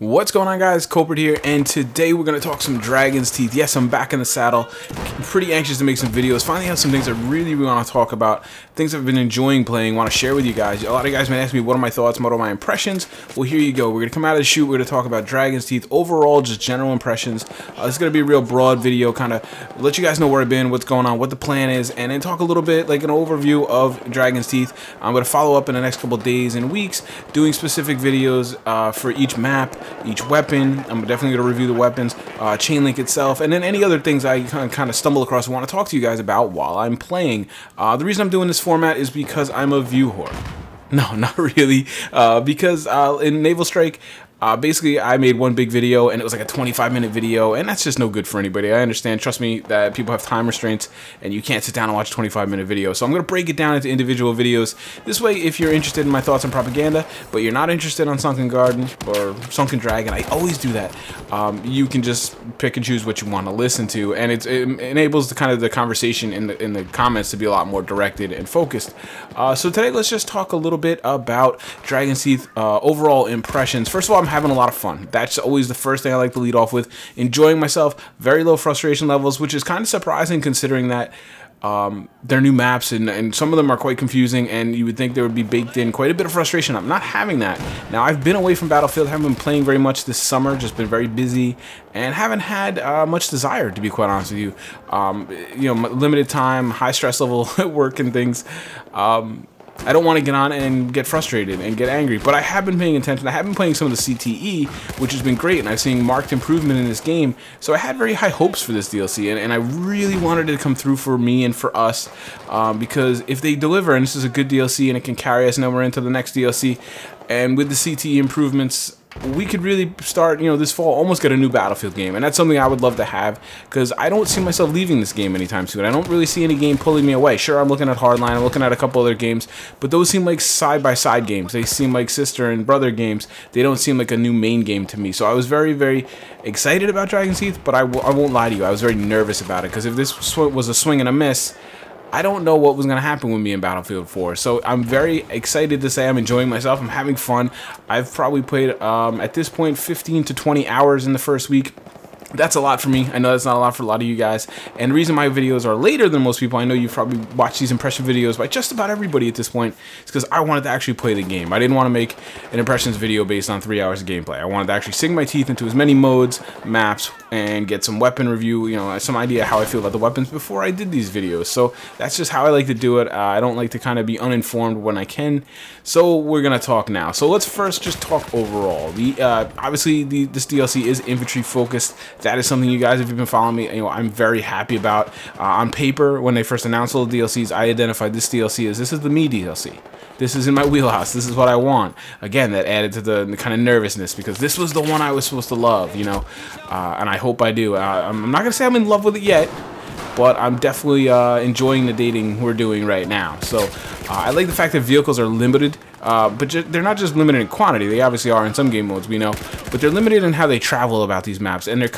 What's going on, guys? Kulprit here, and today we're going to talk some Dragon's Teeth. Yes, I'm back in the saddle. I'm pretty anxious to make some videos. Finally have some things I really want to talk about. Things I've been enjoying playing, want to share with you guys. A lot of you guys might ask me, what are my thoughts, what are my impressions? Well, here you go. We're going to come out of the chute. We're going to talk about Dragon's Teeth. Overall, just general impressions. This is going to be a real broad video, kind of let you guys know where I've been, what's going on, what the plan is, and then talk a little bit, like an overview of Dragon's Teeth. I'm going to follow up in the next couple days and weeks, doing specific videos for each map, each weapon. I'm definitely going to review the weapons, chain link itself, and then any other things I kind of stumble across and want to talk to you guys about while I'm playing. The reason I'm doing this format is because I'm a view whore. No, not really. Because in Naval Strike, basically I made one big video and it was like a 25-minute video, and that's just no good for anybody. I understand, trust me, that people have time restraints and you can't sit down and watch a 25-minute video. So I'm going to break it down into individual videos. This way, if you're interested in my thoughts on Propaganda, but you're not interested on Sunken Garden or Sunken Dragon, I always do that, you can just pick and choose what you want to listen to, and it enables the conversation in the comments to be a lot more directed and focused. So today, let's just talk a little bit about Dragon's Teeth overall impressions. First of all, I'm having a lot of fun. That's always the first thing I like to lead off with. Enjoying myself, very low frustration levels, which is kind of surprising considering that they're new maps and some of them are quite confusing, and you would think there would be baked in quite a bit of frustration. I'm not having that. Now, I've been away from Battlefield, haven't been playing very much this summer, just been very busy, and haven't had much desire, to be quite honest with you. You know, limited time, high stress level at work and things. I don't want to get on and get frustrated and get angry, but I have been paying attention. I have been playing some of the CTE, which has been great, and I've seen marked improvement in this game, so I had very high hopes for this DLC, and I really wanted it to come through for me and for us, because if they deliver, and this is a good DLC, and it can carry us, and then we're into the next DLC, and with the CTE improvements, we could really start, you know, this fall, almost get a new Battlefield game, and that's something I would love to have, because I don't see myself leaving this game anytime soon. I don't really see any game pulling me away. Sure, I'm looking at Hardline, I'm looking at a couple other games, but those seem like side-by-side games. They seem like sister and brother games. They don't seem like a new main game to me, so I was very excited about Dragon's Teeth, but I won't lie to you, I was very nervous about it, because if this was a swing and a miss, I don't know what was going to happen with me in Battlefield 4, so I'm very excited to say I'm enjoying myself. I'm having fun. I've probably played, at this point, 15 to 20 hours in the first week. That's a lot for me. I know that's not a lot for a lot of you guys. And the reason my videos are later than most people, I know you've probably watched these impression videos by just about everybody at this point, is because I wanted to actually play the game. I didn't want to make an impressions video based on 3 hours of gameplay. I wanted to actually sink my teeth into as many modes, maps, and get some weapon review, you know, some idea how I feel about the weapons before I did these videos. So that's just how I like to do it. I don't like to kind of be uninformed when I can. So we're going to talk now. So let's first just talk overall. Obviously, this DLC is infantry focused. That is something you guys, if you've been following me, you know, I'm very happy about. On paper, when they first announced all the DLCs, I identified this DLC as, this is the me DLC. This is in my wheelhouse. This is what I want. Again, that added to the kind of nervousness, because this was the one I was supposed to love, you know, and I hope I do. I'm not going to say I'm in love with it yet, but I'm definitely enjoying the dating we're doing right now. So I like the fact that vehicles are limited, but they're not just limited in quantity. They obviously are in some game modes, we know, but they're limited in how they travel about these maps, and they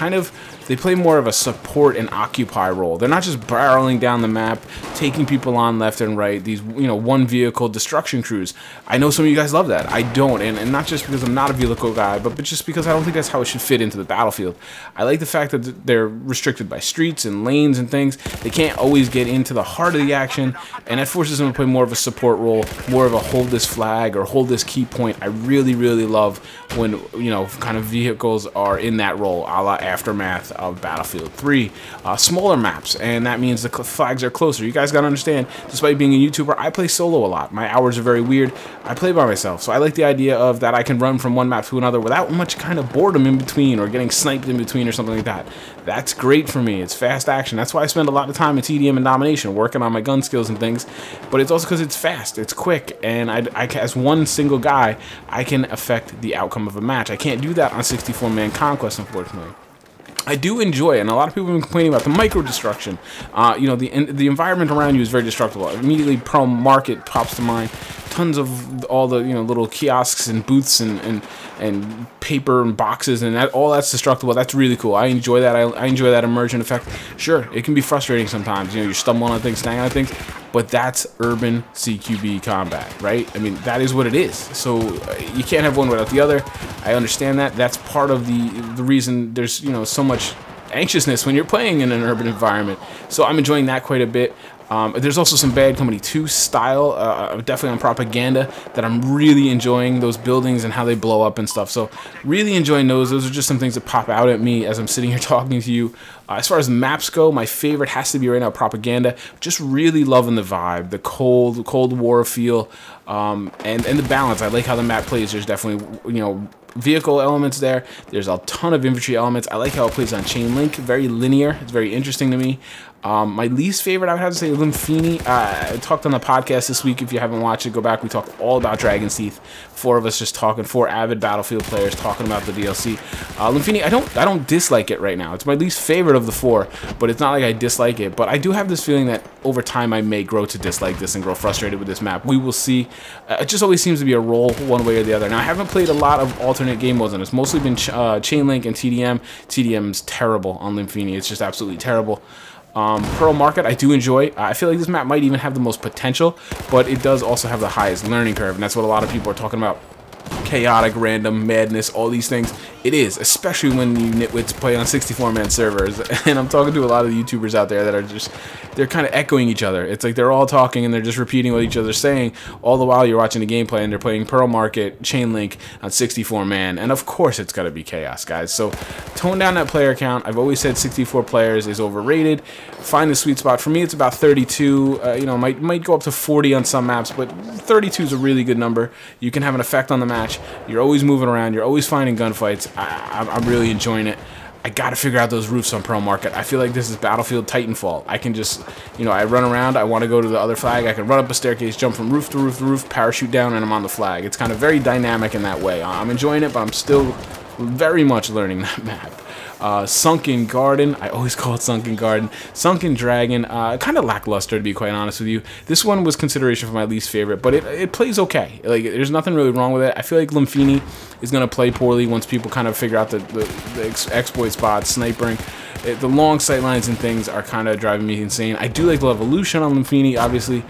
play more of a support and occupy role. They're not just barreling down the map, taking people on left and right, these, you know, one vehicle destruction crews. I know some of you guys love that. I don't, and not just because I'm not a vehicle guy, but just because I don't think that's how it should fit into the Battlefield. I like the fact that they're restricted by streets and lanes and things. They can't always get into the heart of the action, and that forces them to play more of a support role, more of a hold this flag or hold this key point. I really love when, you know, kind of vehicles are in that role, a la Aftermath of Battlefield 3. Smaller maps, and that means the flags are closer. You guys gotta understand, despite being a YouTuber, I play solo a lot. My hours are very weird. I play by myself, so I like the idea of that I can run from one map to another without much kind of boredom in between, or getting sniped in between or something like that. That's great for me. It's fast action. That's why I spend a lot of time in TDM and domination working on my gun skills and things, but it's also because it's fast, it's quick, and as one single guy, I can affect the outcome of a match. I can't do that on 64-man Conquest, unfortunately. I do enjoy it, and a lot of people have been complaining about the micro-destruction. You know, the environment around you is very destructible. Immediately, Pro Market pops to mind. Tons of all the, you know, little kiosks and booths and paper and boxes, and all that's destructible. That's really cool. I enjoy that. I enjoy that immersion effect. Sure, it can be frustrating sometimes. You know, you're stumbling on things, staying on things, but that's urban CQB combat, right? I mean, that is what it is. So you can't have one without the other. I understand that. That's part of the reason there's, you know, so much anxiousness when you're playing in an urban environment. So I'm enjoying that quite a bit. There's also some Bad Company 2 style, definitely on Propaganda, that I'm really enjoying, those buildings and how they blow up and stuff. So really enjoying those. Those are just some things that pop out at me as I'm sitting here talking to you. As far as maps go, my favorite has to be right now Propaganda. Just really loving the vibe, the Cold War feel, and the balance. I like how the map plays. There's definitely, you know, vehicle elements there. There's a ton of infantry elements. I like how it plays on chain link. Very linear. It's very interesting to me. My least favorite, I would have to say, Lumphini. I talked on the podcast this week. If you haven't watched it, go back. We talked all about Dragon's Teeth. 4 of us just talking, 4 avid Battlefield players talking about the DLC. Lumphini, I don't dislike it right now. It's my least favorite of the 4, but it's not like I dislike it. But I do have this feeling that over time I may grow to dislike this and grow frustrated with this map. We will see. It just always seems to be a roll one way or the other. Now, I haven't played a lot of alternate game modes, and it's mostly been chain link and TDM. TDM's terrible on Lumphini. It's just absolutely terrible. Pearl Market, I do enjoy. I feel like this map might even have the most potential, but it does also have the highest learning curve, and that's what a lot of people are talking about. Chaotic, random, madness, all these things. It is, especially when you nitwits play on 64-man servers. And I'm talking to a lot of the YouTubers out there that are just, they're kind of echoing each other. It's like they're all talking and they're just repeating what each other's saying, all the while you're watching the gameplay and they're playing Pearl Market, Chain Link on 64-man. And of course it's got to be chaos, guys. So tone down that player count. I've always said 64 players is overrated. Find the sweet spot. For me, it's about 32. You know, might go up to 40 on some maps, but 32 is a really good number. You can have an effect on the match. You're always moving around. You're always finding gunfights. I'm really enjoying it. I gotta figure out those roofs on Pearl Market. I feel like this is Battlefield Titanfall. I can just, you know, I run around, I want to go to the other flag, I can run up a staircase, jump from roof to roof to roof, parachute down, and I'm on the flag. It's kind of very dynamic in that way. I'm enjoying it, but I'm still very much learning that map. Sunken Garden, I always call it Sunken Garden. Sunken Dragon, kind of lackluster, to be quite honest with you. This one was consideration for my least favorite, but it plays okay. Like, there's nothing really wrong with it. I feel like Lumphini is going to play poorly once people kind of figure out the exploit spots, snipering. The long sight lines and things are kind of driving me insane. I do like the evolution on Lumphini, obviously.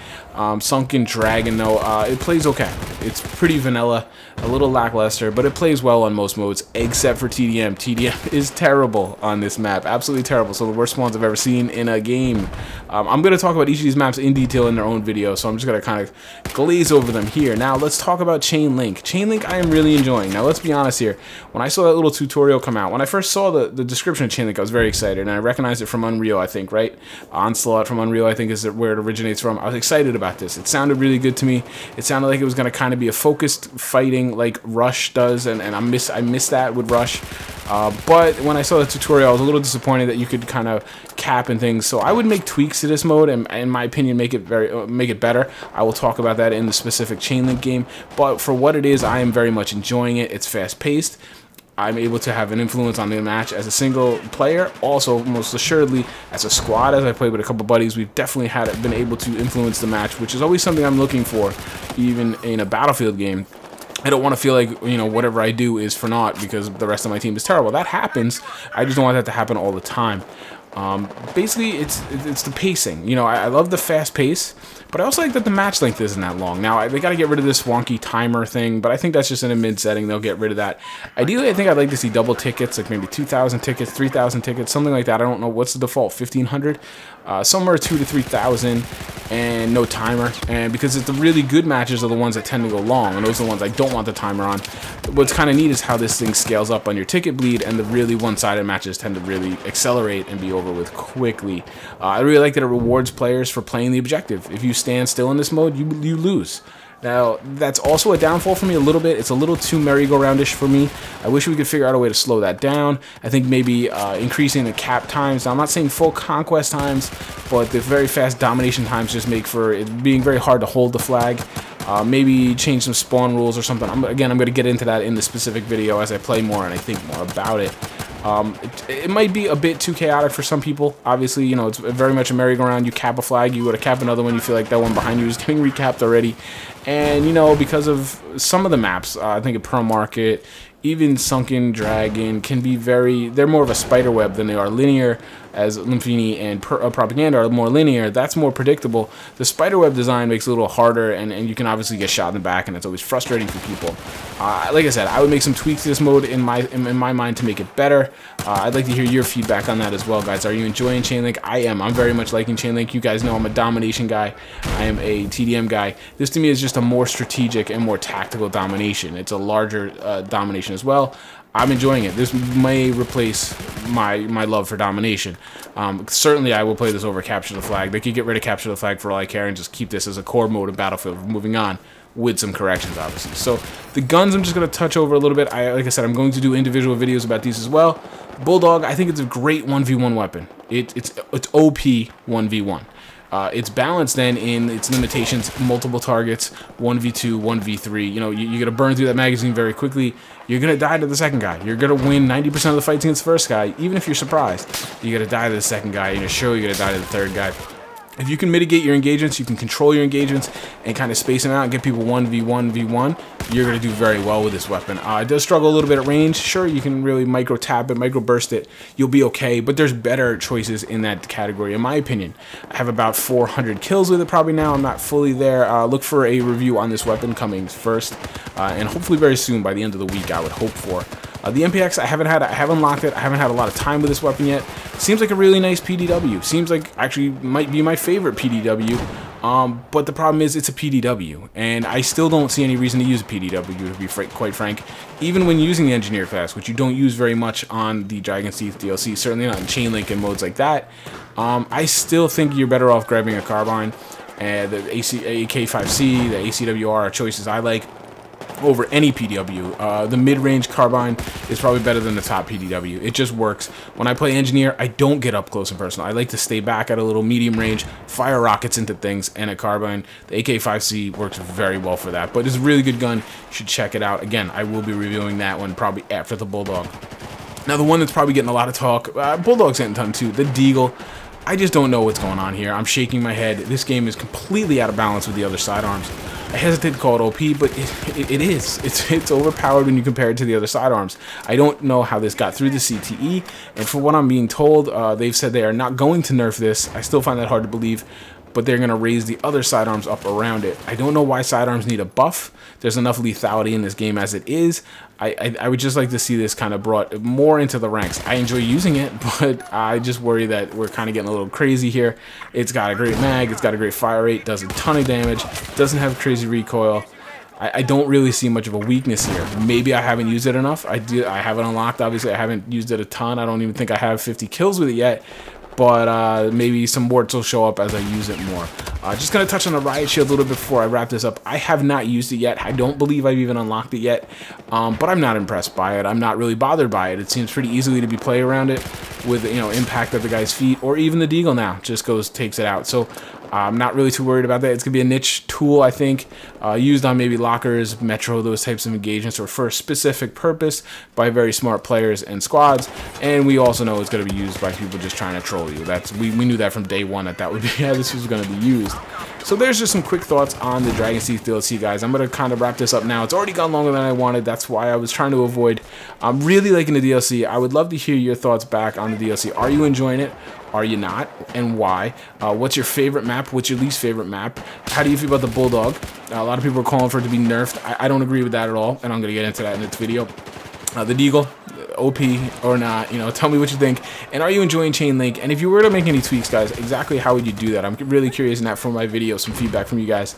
Sunken Dragon, though, it plays okay. It's pretty vanilla, a little lackluster, but it plays well on most modes, except for TDM. TDM is terrible on this map, absolutely terrible. So the worst spawns I've ever seen in a game. I'm going to talk about each of these maps in detail in their own video, so I'm just going to kind of glaze over them here. Now, let's talk about Chain Link. Chain Link I am really enjoying. Now, let's be honest here. When I saw that little tutorial come out, when I first saw the description of Chain Link, I was very excited, and I recognized it from Unreal, I think, right? Onslaught from Unreal, I think, is where it originates from. I was excited about this. It sounded really good to me. It sounded like it was going to kind of be a focused fighting like Rush does, and I miss that with Rush. But when I saw the tutorial, I was a little disappointed that you could kind of cap and things. So I would make tweaks to this mode, and in my opinion, make it better. I will talk about that in the specific Chain Link game. But for what it is, I am very much enjoying it. It's fast paced. I'm able to have an influence on the match as a single player. Also, most assuredly, as a squad, as I played with a couple buddies, we've definitely been able to influence the match, which is always something I'm looking for, even in a Battlefield game. I don't want to feel like, you know, whatever I do is for naught because the rest of my team is terrible. That happens. I just don't want that to happen all the time. Basically, it's the pacing. You know, I love the fast pace, but I also like that the match length isn't that long. Now, they got to get rid of this wonky timer thing, but I think that's just in a mid setting. They'll get rid of that. Ideally, I think I'd like to see double tickets, like maybe 2,000 tickets, 3,000 tickets, something like that. I don't know. What's the default? 1,500? Somewhere 2,000 to 3,000, and no timer. And because it's the really good matches are the ones that tend to go long, and those are the ones I don't want the timer on. What's kind of neat is how this thing scales up on your ticket bleed, and the really one-sided matches tend to really accelerate and be over with quickly. I really like that it rewards players for playing the objective. If you stand still in this mode, you lose. Now, that's also a downfall for me a little bit. It's a little too merry-go-roundish for me. I wish we could figure out a way to slow that down. I think maybe increasing the cap times. Now, I'm not saying full conquest times, but the very fast domination times just make for it being very hard to hold the flag. Maybe change some spawn rules or something. Again, I'm going to get into that in the specific video as I play more and I think more about it. It might be a bit too chaotic for some people. Obviously, you know, it's very much a merry-go-round. You cap a flag, you go to cap another one, you feel like that one behind you is getting recapped already. And, you know, because of some of the maps, I think at Pearl Market, even Sunken Dragon can be they're more of a spider web than they are linear. as Lumphini and Propaganda are more linear. That's more predictable. The spiderweb design makes it a little harder, and you can obviously get shot in the back, and it's always frustrating for people. Like I said, I would make some tweaks to this mode in my mind to make it better. I'd like to hear your feedback on that as well, guys. Are you enjoying Chainlink? I am. I'm very much liking Chainlink. You guys know I'm a domination guy. I am a TDM guy. This to me is just a more strategic and more tactical domination. It's a larger domination as well. I'm enjoying it. This may replace my love for domination. Certainly, I will play this over Capture the Flag. They could get rid of Capture the Flag for all I care and just keep this as a core mode of Battlefield. Moving on with some corrections, obviously. So the guns, I'm just going to touch over a little bit. Like I said, I'm going to do individual videos about these as well. Bulldog, I think it's a great 1v1 weapon. It's OP 1v1. It's balanced then in its limitations, multiple targets, 1v2, 1v3. You know, you're going to burn through that magazine very quickly. You're going to die to the second guy. You're going to win 90% of the fights against the first guy, even if you're surprised. You're going to die to the second guy, and you're sure you're going to die to the third guy. If you can mitigate your engagements, you can control your engagements and kind of space them out and get people 1v1, v1, you're going to do very well with this weapon. It does struggle a little bit at range. Sure, you can really micro tap it, micro burst it. You'll be okay, but there's better choices in that category, in my opinion. I have about 400 kills with it probably now. I'm not fully there. Look for a review on this weapon coming first, and hopefully very soon by the end of the week, I would hope for. The MPX, I haven't unlocked it. I haven't had a lot of time with this weapon yet. Seems like a really nice PDW. Seems like actually might be my favorite PDW. But the problem is it's a PDW, and I still don't see any reason to use a PDW, to be quite frank. Even when using the Engineer class, which you don't use very much on the Dragon's Teeth DLC, certainly not in Chainlink and modes like that, I still think you're better off grabbing a carbine. The AK5C, the ACWR are choices I like over any PDW. The mid-range carbine is probably better than the top PDW. It just works. When I play Engineer, I don't get up close and personal. I like to stay back at a little medium range, fire rockets into things, and a carbine. The AK5C works very well for that, but it's a really good gun. You should check it out. Again, I will be reviewing that one probably after the Bulldog. Now, the one that's probably getting a lot of talk, Bulldog's getting a ton too, the Deagle. I just don't know what's going on here. I'm shaking my head. This game is completely out of balance with the other sidearms. I hesitate to call it OP, but it is. It's overpowered when you compare it to the other sidearms. I don't know how this got through the CTE, and for what I'm being told, they've said they are not going to nerf this. I still find that hard to believe, but they're going to raise the other sidearms up around it. I don't know why sidearms need a buff. There's enough lethality in this game as it is. I would just like to see this kind of brought more into the ranks. I enjoy using it, but I just worry that we're kind of getting a little crazy here. It's got a great mag, it's got a great fire rate, does a ton of damage, doesn't have crazy recoil. I don't really see much of a weakness here. Maybe I haven't used it enough. I have it unlocked, obviously. I haven't used it a ton. I don't even think I have 50 kills with it yet. But maybe some warts will show up as I use it more. Just going to touch on the Riot Shield a little bit before I wrap this up. I have not used it yet. I don't believe I've even unlocked it yet. But I'm not impressed by it. I'm not really bothered by it. It seems pretty easily to be play around it with, you know, impact at the guy's feet, or even the Deagle now just takes it out. So I'm not really too worried about that. It's going to be a niche tool, I think, used on maybe lockers, Metro, those types of engagements, or for a specific purpose by very smart players and squads. And we also know it's going to be used by people just trying to troll you. We knew that from day one that would be how this was going to be used. So there's just some quick thoughts on the Dragon's Teeth DLC, guys. I'm going to kind of wrap this up now. It's already gone longer than I wanted. That's why I was trying to avoid. I'm really liking the DLC. I would love to hear your thoughts back on the DLC. Are you enjoying it? Are you not? And why? What's your favorite map? What's your least favorite map? How do you feel about the Bulldog? A lot of people are calling for it to be nerfed. I don't agree with that at all, and I'm going to get into that in this video. The Deagle, OP or not, you know, tell me what you think. And are you enjoying Chainlink? And if you were to make any tweaks, guys, exactly how would you do that? I'm really curious in that for my video, some feedback from you guys.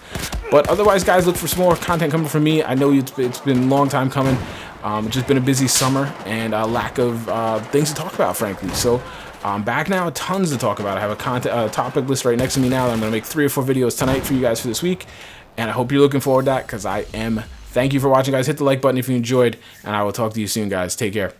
But otherwise, guys, look for some more content coming from me. I know it's been a long time coming. It's just been a busy summer and a lack of things to talk about, frankly. So I'm back now, tons to talk about. I have a topic list right next to me now that I'm going to make 3 or 4 videos tonight for you guys for this week. And I hope you're looking forward to that, because I am. Thank you for watching, guys. Hit the like button if you enjoyed, and I will talk to you soon, guys. Take care.